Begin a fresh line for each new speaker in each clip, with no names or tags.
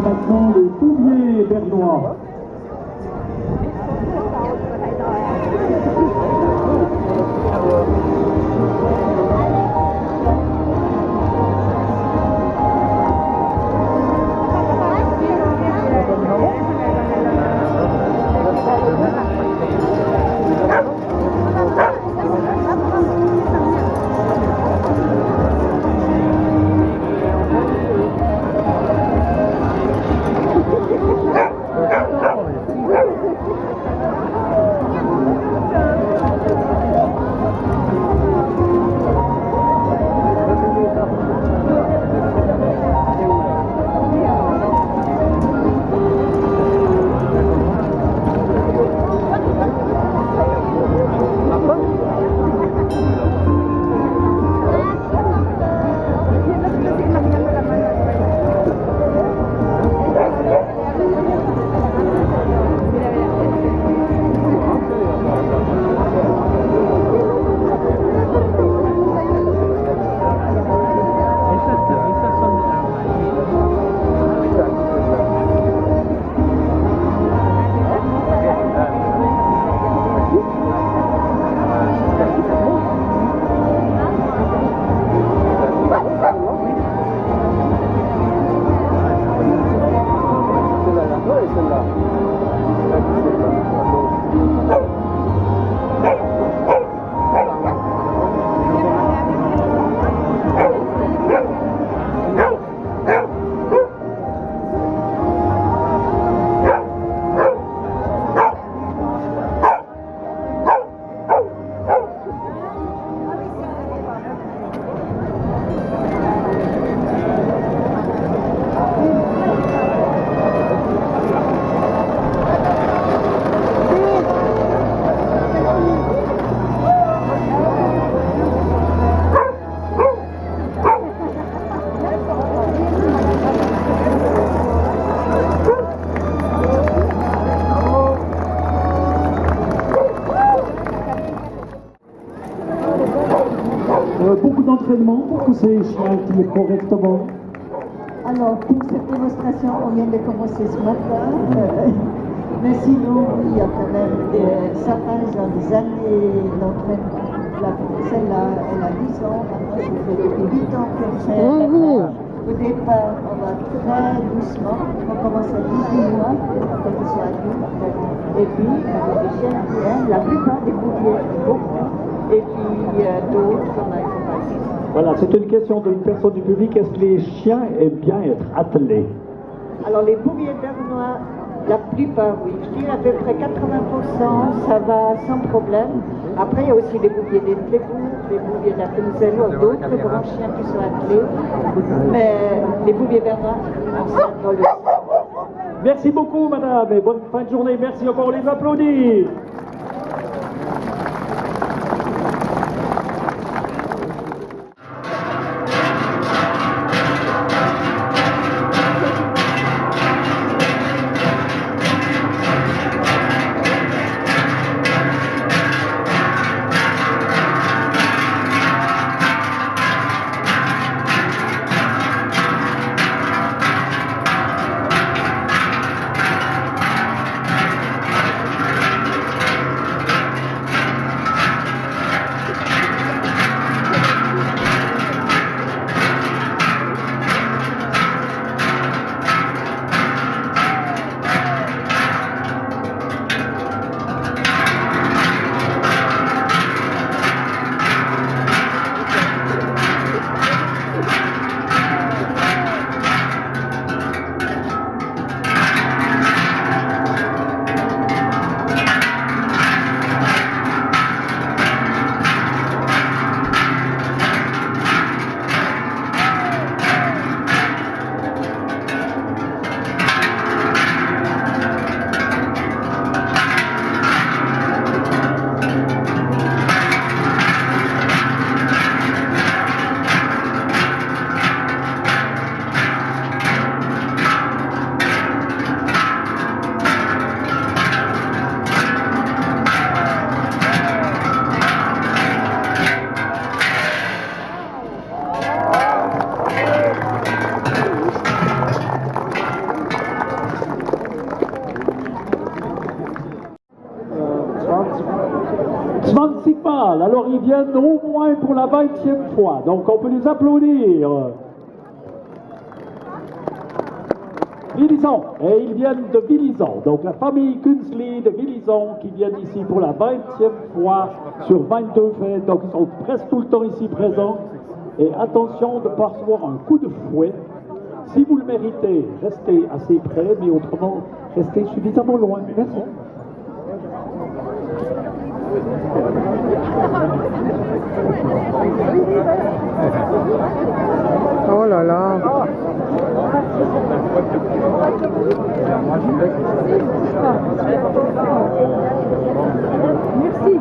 maintenant les Touviers bernois. Beaucoup d'entraînement pour que ces chiens tirent correctement.
Alors, pour cette démonstration, on vient de commencer ce matin. Mais sinon, il y a quand même certains ont des années d'entraînement. Celle-là, elle a 10 ans, maintenant, ça fait depuis 8 ans qu'elle fait. Au départ, on va très doucement. On commence à 18 mois, quand ils sont adultes. Et puis, avec les chiens qui aiment, la plupart des bouviers, beaucoup. Et puis, comme un compagnie.
Voilà, c'est une question d'une personne du public. Est-ce que les chiens aiment bien être attelés?
Alors les bouviers bernois, la plupart oui, je dirais à peu près 80%, ça va sans problème. Après il y a aussi les bouviers des Tlébourg, les bouviers d'Appenzell, d'autres grands chiens qui sont attelés. Mais les bouviers bernois, on sait dans le sang.
Merci beaucoup, madame, et bonne fin de journée. Merci encore, on les applaudit. Alors ils viennent au moins pour la 20e fois, donc on peut les applaudir. Vilison, et ils viennent de Vilison, donc la famille Kunzli de Vilison qui viennent ici pour la 20e fois sur 22 fêtes, donc ils sont presque tout le temps ici présents. Et attention de ne pas recevoir un coup de fouet. Si vous le méritez, restez assez près, mais autrement, restez suffisamment loin. Merci.
Oh là là.
Merci.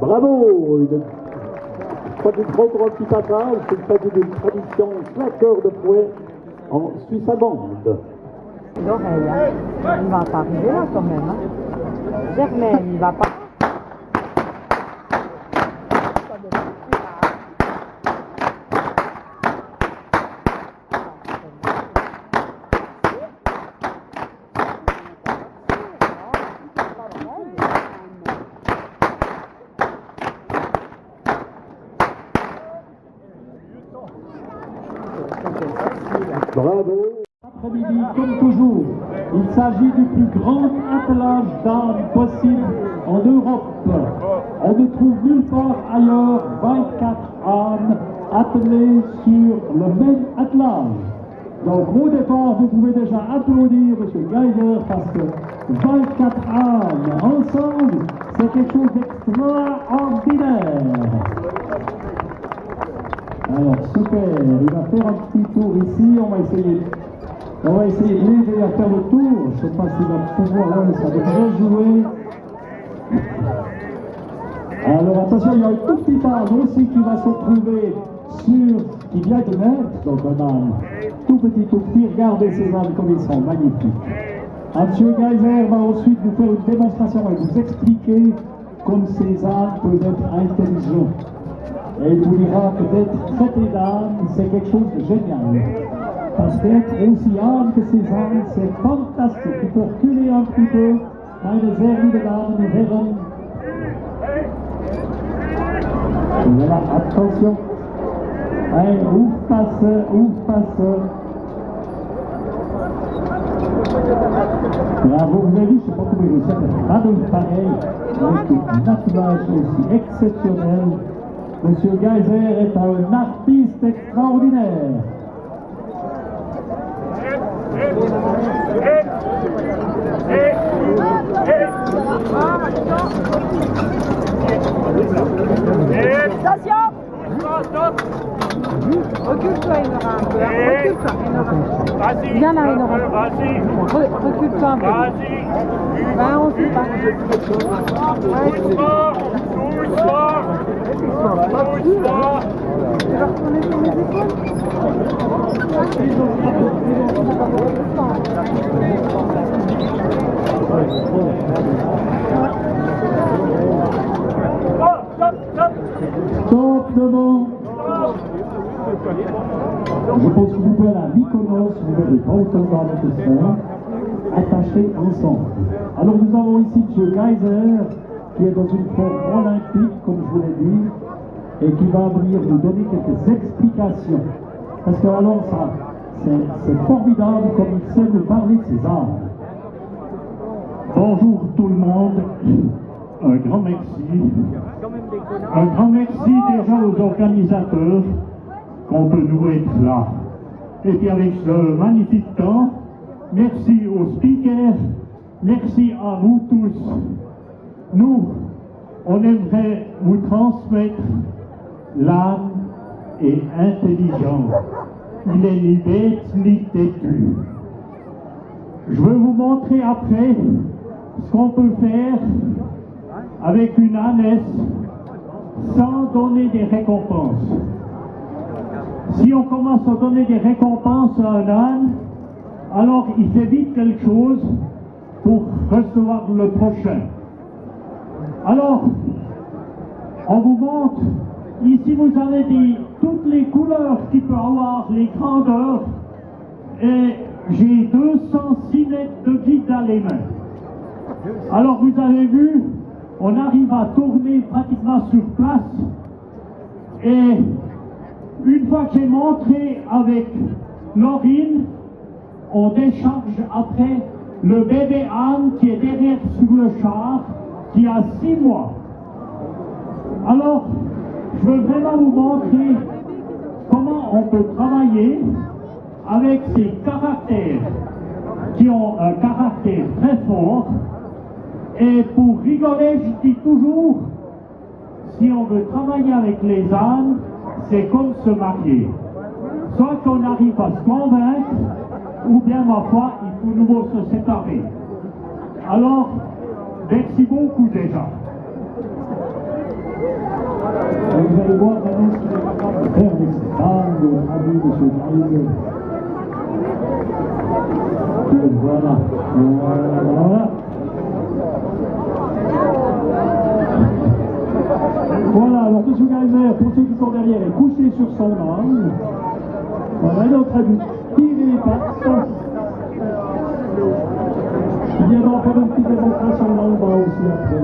Bravo! Pas du trop grand petit passage, c'est une fête d'une tradition claqueur de fouet en Suisse allemande.
L'oreille, hein. Il va pas arriver là quand même. Hein. Germaine, il va pas.
Bravo! Après-midi, comme toujours, il s'agit du plus grand attelage d'ânes possible en Europe. On ne trouve nulle part ailleurs 24 ânes attelés sur le même attelage. Donc au départ, vous pouvez déjà applaudir M. Geiger parce que 24 ânes ensemble, c'est quelque chose d'extraordinaire. Alors super, il va faire un petit tour ici, on va essayer de l'aider à faire le tour. Je ne sais pas s'il va pouvoir, ouais, ça devrait jouer. Alors attention, il y a un tout petit âne aussi qui va se retrouver qui vient de naître, donc un âne tout petit, regardez ces ânes comme ils sont magnifiques. M. Geiger va ensuite vous faire une démonstration et vous expliquer comme ces ânes peuvent être intelligents. Et il vous dira que d'être traité d'âne, c'est quelque chose de génial. Parce qu'être aussi âne que ces ânes, c'est fantastique. Il faut reculer un petit peu. Meine sehr lieben Damen und Herren. Voilà, attention. Allez, ouf passe. Bravo, vous avez vu, je ne sais pas comment il réussit à faire pas de pareil. Avec un attelage aussi exceptionnel. Monsieur Geiser est un artiste extraordinaire.
Attention! Recule-toi, Enora, un peu. Recule-toi, Enora. Viens là, Enora. Recule-toi un peu. Ben, on sait pas. Tu vas retourner sur mes épaules?
Stop devant. Je pense que vous pouvez aller à Mykonos, vous verrez pas autant de frères attachés ensemble. Alors nous avons ici M. Geiser, qui est dans une forme olympique, comme je vous l'ai dit, et qui va venir nous donner quelques explications. Parce que alors ça, c'est formidable comme il sait nous parler de ses armes.
Bonjour tout le monde, un grand merci. Un grand merci déjà aux organisateurs qu'on peut nous être là. Et puis avec ce magnifique temps, merci aux speakers, merci à vous tous. Nous, on aimerait vous transmettre l'âme est intelligent. Il est ni bête ni têtu. Je veux vous montrer après ce qu'on peut faire avec une ânesse sans donner des récompenses. Si on commence à donner des récompenses à un âne, alors il fait vite quelque chose pour recevoir le prochain. Alors, on vous montre, ici vous avez toutes les couleurs qu'il peut avoir, les grandeurs, et j'ai 206 mètres de guide dans les mains. Alors vous avez vu, on arrive à tourner pratiquement sur place, et une fois que j'ai montré avec Laurine, on décharge après le bébé âne qui est derrière sur le char, qui a 6 mois. Alors, je veux vraiment vous montrer comment on peut travailler avec ces caractères qui ont un caractère très fort. Et pour rigoler, je dis toujours, si on veut travailler avec les ânes, c'est comme se marier. Soit qu'on arrive à se convaincre, ou bien, ma foi, il faut nouveau se séparer. Alors, merci beaucoup déjà.
Et vous allez voir maintenant ce qu'il est capable de faire avec cette âme de l'ami de ce Geiser. Voilà. Voilà, alors M. Geiser, pour ceux qui sont derrière, est couché sur son âne. Voilà, il est en train de tirer les pattes. Il viendra faire une petite démonstration dans le bas aussi après.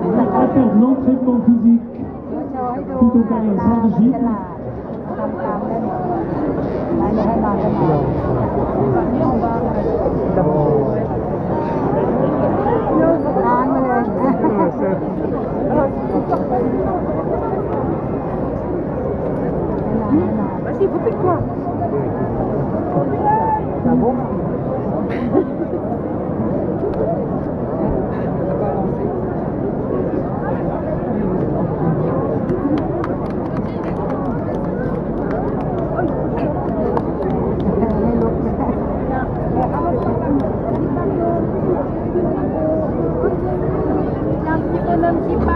Il va faire de l'entraînement physique plutôt qu'un sang de gîte.
Vas-y, vous faites quoi? Ah bon? Voilà, c'est bon.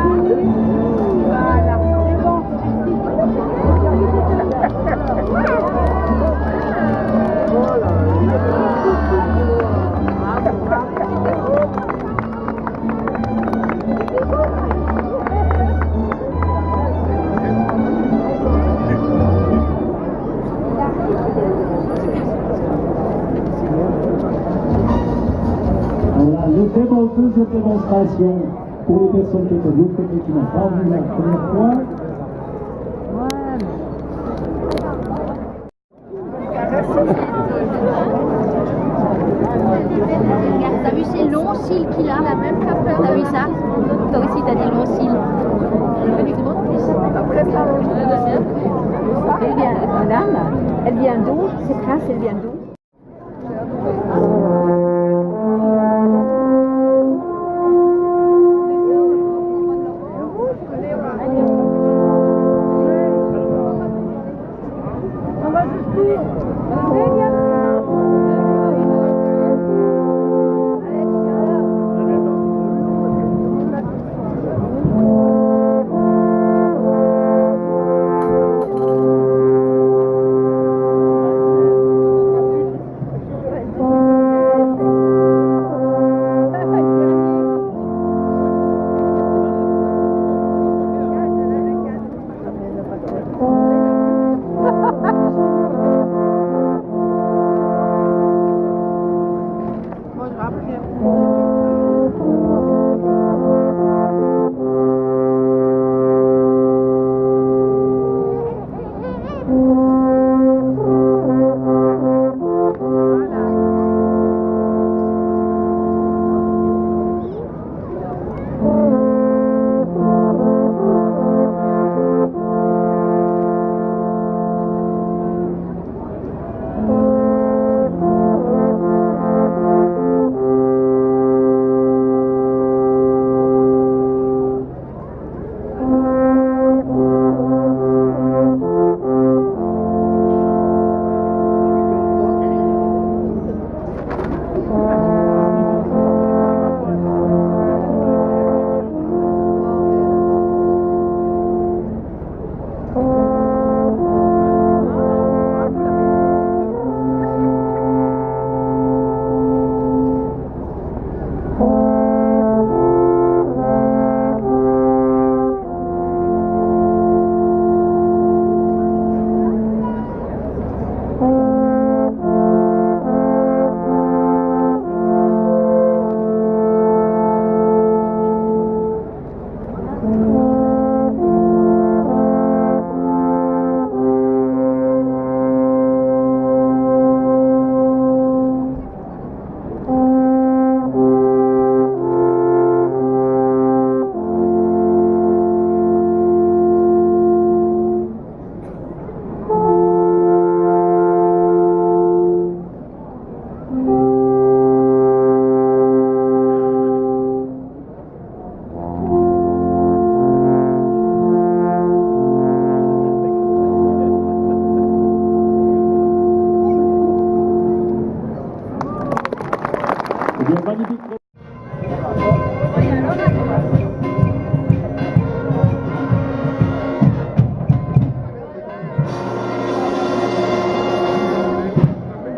deuxième démonstration pour les personnes qui étaient de l'autre côté qui n'ont pas vu la première fois.
T'as vu ces longs cils qu'il a? La même couleur. T'as vu ça? Toi aussi t'as des longs cils.
Elle vient, madame, elle vient d'où? Cette race, elle vient d'où?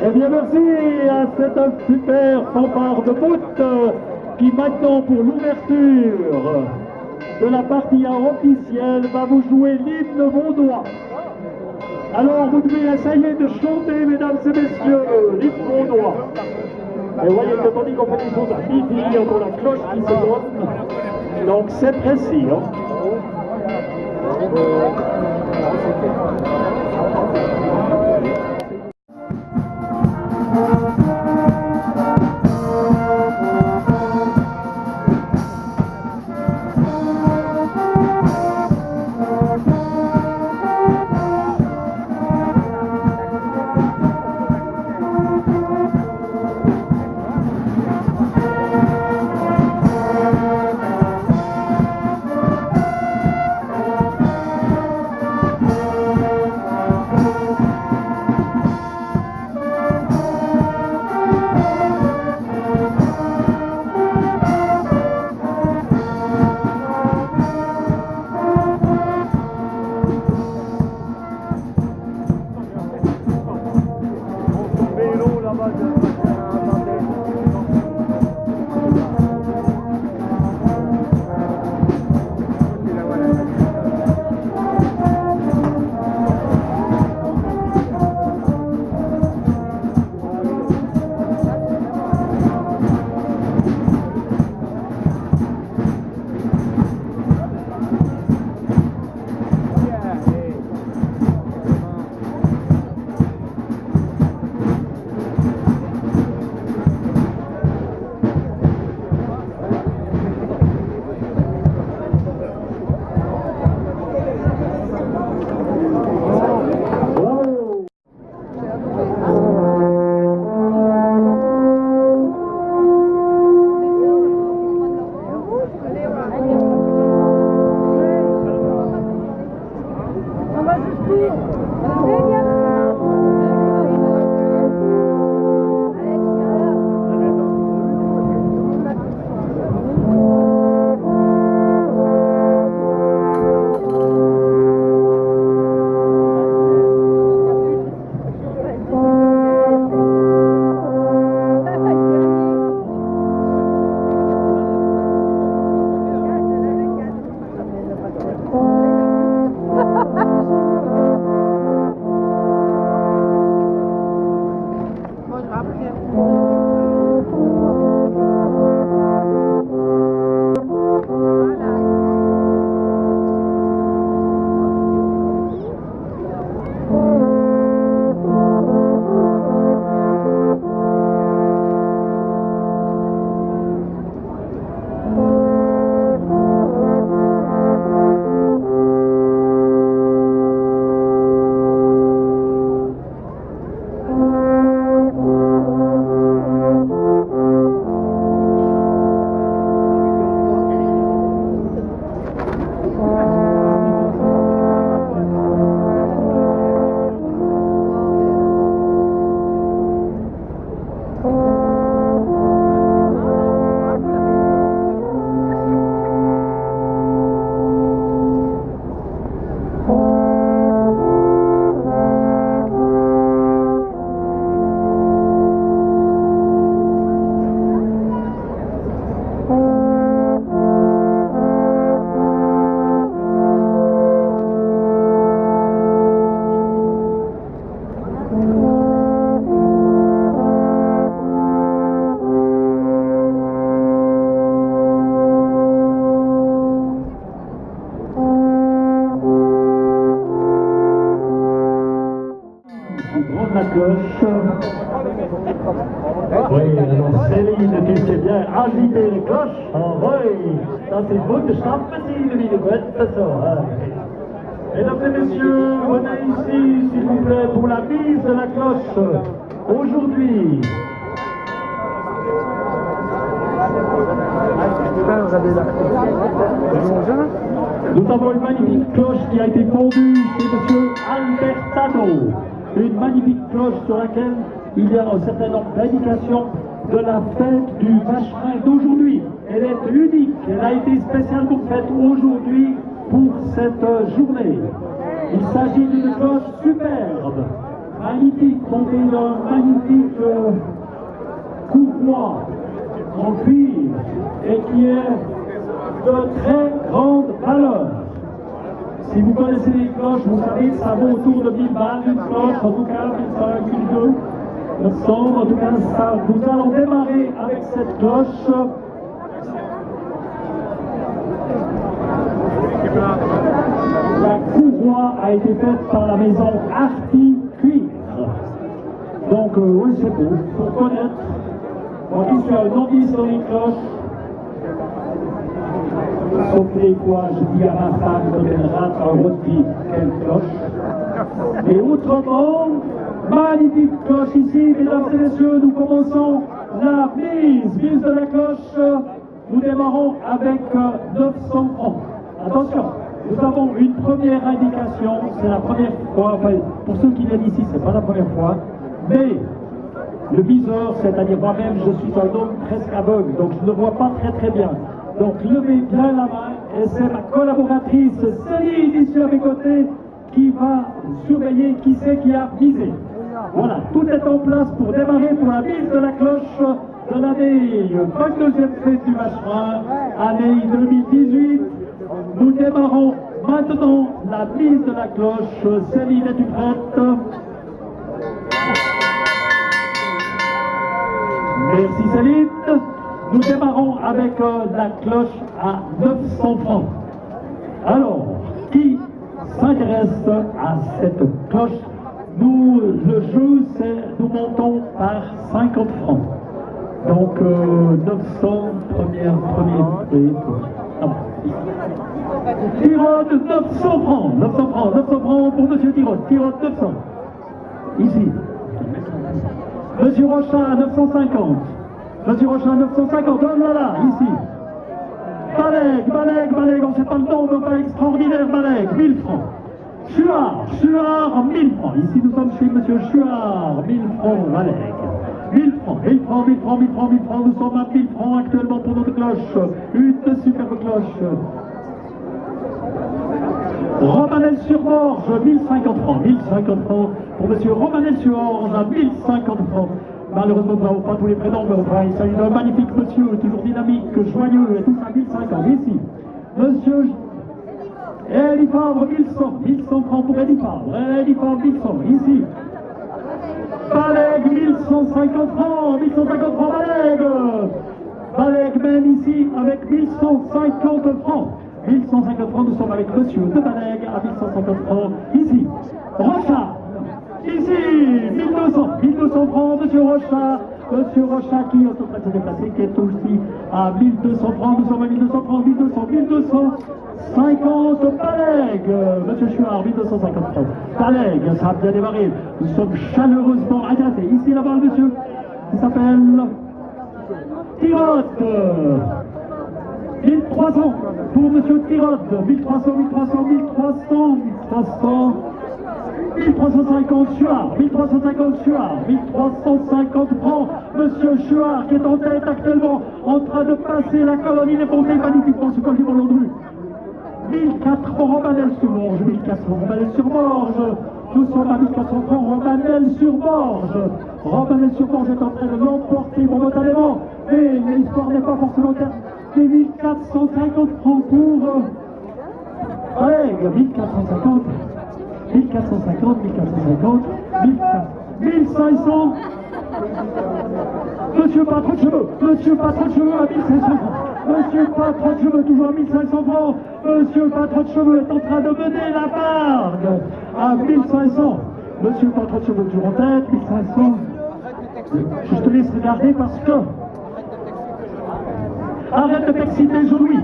Eh bien, merci à cette super fanfare de bout qui maintenant, pour l'ouverture de la partie officielle, va vous jouer l'hymne vaudois. Alors, vous devez essayer de chanter, mesdames et messieurs, l'hymne vaudois. Et vous voyez que tandis qu'on fait les choses à midi, il y a encore la cloche qui se donne. Donc, c'est précis. Hein.
La cloche. Oui, alors Céline, tu sais bien agiter les cloches. Oh oui, das ist gut, stampfen Sie wie die Götter so. Mesdames et messieurs, venez ici, s'il vous plaît, pour la mise de la cloche. Aujourd'hui. Nous avons une magnifique cloche qui a été fondue chez M. Albertano. Une magnifique cloche sur laquelle il y a un certain nombre d'indications de la fête du vacherin d'aujourd'hui. Elle est unique, elle a été spécialement faite aujourd'hui pour cette journée. Il s'agit d'une cloche superbe, magnifique, montée d'un magnifique couvre en cuivre et qui est de très grande valeur. Si vous connaissez les cloches, vous savez que ça vaut autour de 1000 balles, une cloche, en tout cas 1500, 1200, 900, en tout cas ça. Nous allons démarrer avec cette cloche. La courroie a été faite par la maison Arti Cuivre. Donc oui, c'est beau, pour connaître. Moi qui suis un novice dans les cloches, sauf les fois, je dis à ma femme quand elle rate un rôti, quelle cloche. Et autrement, magnifique cloche ici, mesdames et messieurs, nous commençons la mise de la cloche. Nous démarrons avec 900 francs. Attention, nous avons une première indication, c'est la première fois, enfin, pour ceux qui viennent ici, c'est pas la première fois, mais le viseur, c'est-à-dire moi-même, je suis un homme presque aveugle, donc je ne vois pas très bien. Donc levez bien la main et c'est ma collaboratrice Céline ici à mes côtés qui va surveiller qui c'est qui a visé. Voilà, tout est en place pour démarrer pour la mise de la cloche de l'année 22e fête du vacherin, année 2018. Nous démarrons maintenant la mise de la cloche. Céline, es-tu prête? Merci Céline. Nous démarrons avec la cloche à 900 francs. Alors, qui s'intéresse à cette cloche? Nous, le jeu, c'est nous montons par 50 francs. Donc, 900, premier Tirode, 900 francs. 900 francs pour Monsieur Tirode. Tirode, 900. Ici. Monsieur Rochat, 950. Monsieur Rochat, 950, oh là là, ici. Balègue, on ne sait pas le nom, mais pas extraordinaire, Balègue, 1000 francs.
Chuard, 1000 francs. Ici, nous sommes chez Monsieur Chuard, 1000 francs, Valègue. 1000 francs, 1000 francs, 1000 francs, 1000 francs, 1000 francs. Nous sommes à 1000 francs actuellement pour notre cloche. Une superbe cloche. Romanel-sur-Orge, 1050 francs. 1050 francs pour Monsieur Romanel-sur-Orge à 1050 francs. Malheureusement, nous n'avons pas tous les prénoms, mais enfin, il s'agit d'un magnifique monsieur, toujours dynamique, joyeux, et tout ça, 1050. Ici, Monsieur Elie Favre, 1100 francs pour Elie Favre. Elie Favre, 1100. Ici, Valègue, 1150 francs. 1150 francs, Valègue. Valègue même ici avec 1150 francs. 1150 francs, nous sommes avec Monsieur de Valègue à 1150 francs. Ici, Rochard. Ici, 1200 francs, Monsieur Rochard. Monsieur Rochard qui est en train de se déplacer, qui est aussi à 1200 francs. Nous sommes à 1200 francs, 1250 Valègue. Monsieur Chouard, 1250 francs. Valègue, ça a bien démarré. Nous sommes chaleureusement intéressés. Ici, là-bas, le monsieur, il s'appelle Tirotte. 1300 pour Monsieur Tirotte. 1300, 1350 Chouard, 1350 Chouard, 1350 francs, Monsieur Chouard qui est en tête actuellement, en train de passer la colonne, il est monté magnifiquement ce col du Volant-Dru. 1400 Romanel-sur-Orge, 1400 Romanel-sur-Orge, nous sommes à 1400 francs Romanel-sur-Orge. Romanel-sur-Orge est en train de l'emporter momentanément, mais l'histoire n'est pas forcément terminée. 1450 francs pour Valègue, 1450. 1450, 1500, Monsieur Patron de Cheveux à 1500 francs. Monsieur Patron de Cheveux, toujours à 1500 francs. Monsieur Patron de Cheveux est en train de mener la barre à 1500. Monsieur Patron de Cheveux, toujours en tête, 1500. Je te laisse regarder parce que... Arrête de t'exciter, Jean-Louis.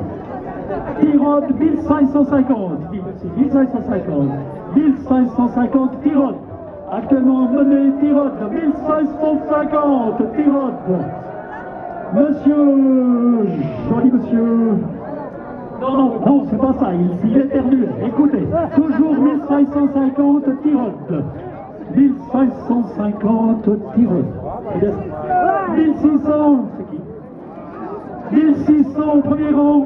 Tirotte, 1550. 1550 Tirotte. Actuellement mené Tirotte, 1550 Tirotte. Monsieur, joli monsieur. Non, c'est pas ça, il éternue. Écoutez, toujours 1550 Tirotte. 1550 Tirotte. 1600, c'est qui? 1600 au premier rang.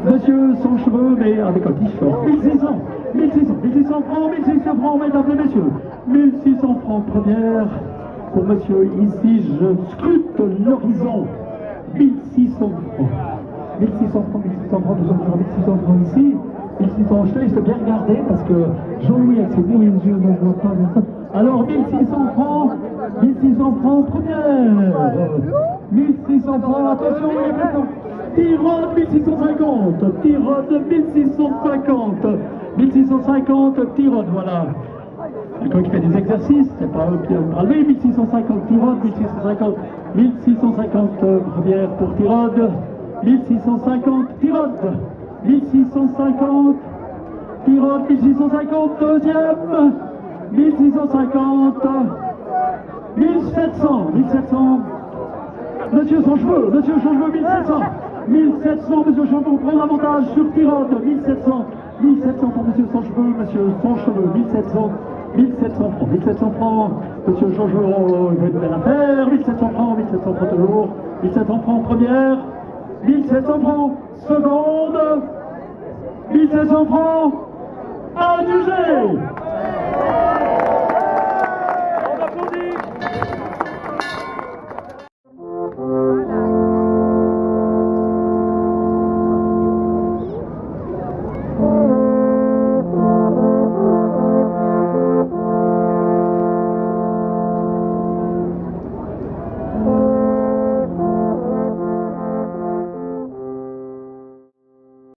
Monsieur sans cheveux, mais avec un t-shirt. 1600 francs, mesdames et messieurs. 1600 francs première pour monsieur. Ici, je scrute l'horizon. 1600 francs. 1600 francs, nous sommes sur 1600 francs ici. 1600, je te laisse bien regarder parce que Jean-Louis avec ses beaux yeux ne voit pas bien ça. Alors 1600 francs première. 1600 francs, attention, il est maintenant. Tirotte 1650, Tirotte 1650, 1650, Tirotte, voilà. Quelqu'un qui fait des exercices, c'est pas eux qui ont parlé, 1650, Tirotte, 1650 première pour Tirotte, 1650, Tirotte, 1650, Tirotte, 1650, deuxième, 1650, 1700, Monsieur sans cheveux, 1700. 1700, Monsieur Chambon prend l'avantage sur Tirotte, 1700 pour Monsieur sans cheveux, 1700 francs, Monsieur Jean-Jean, il veut une belle affaire, 1700 francs toujours, 1700 francs première, 1700 francs seconde, 1700 francs adjugé.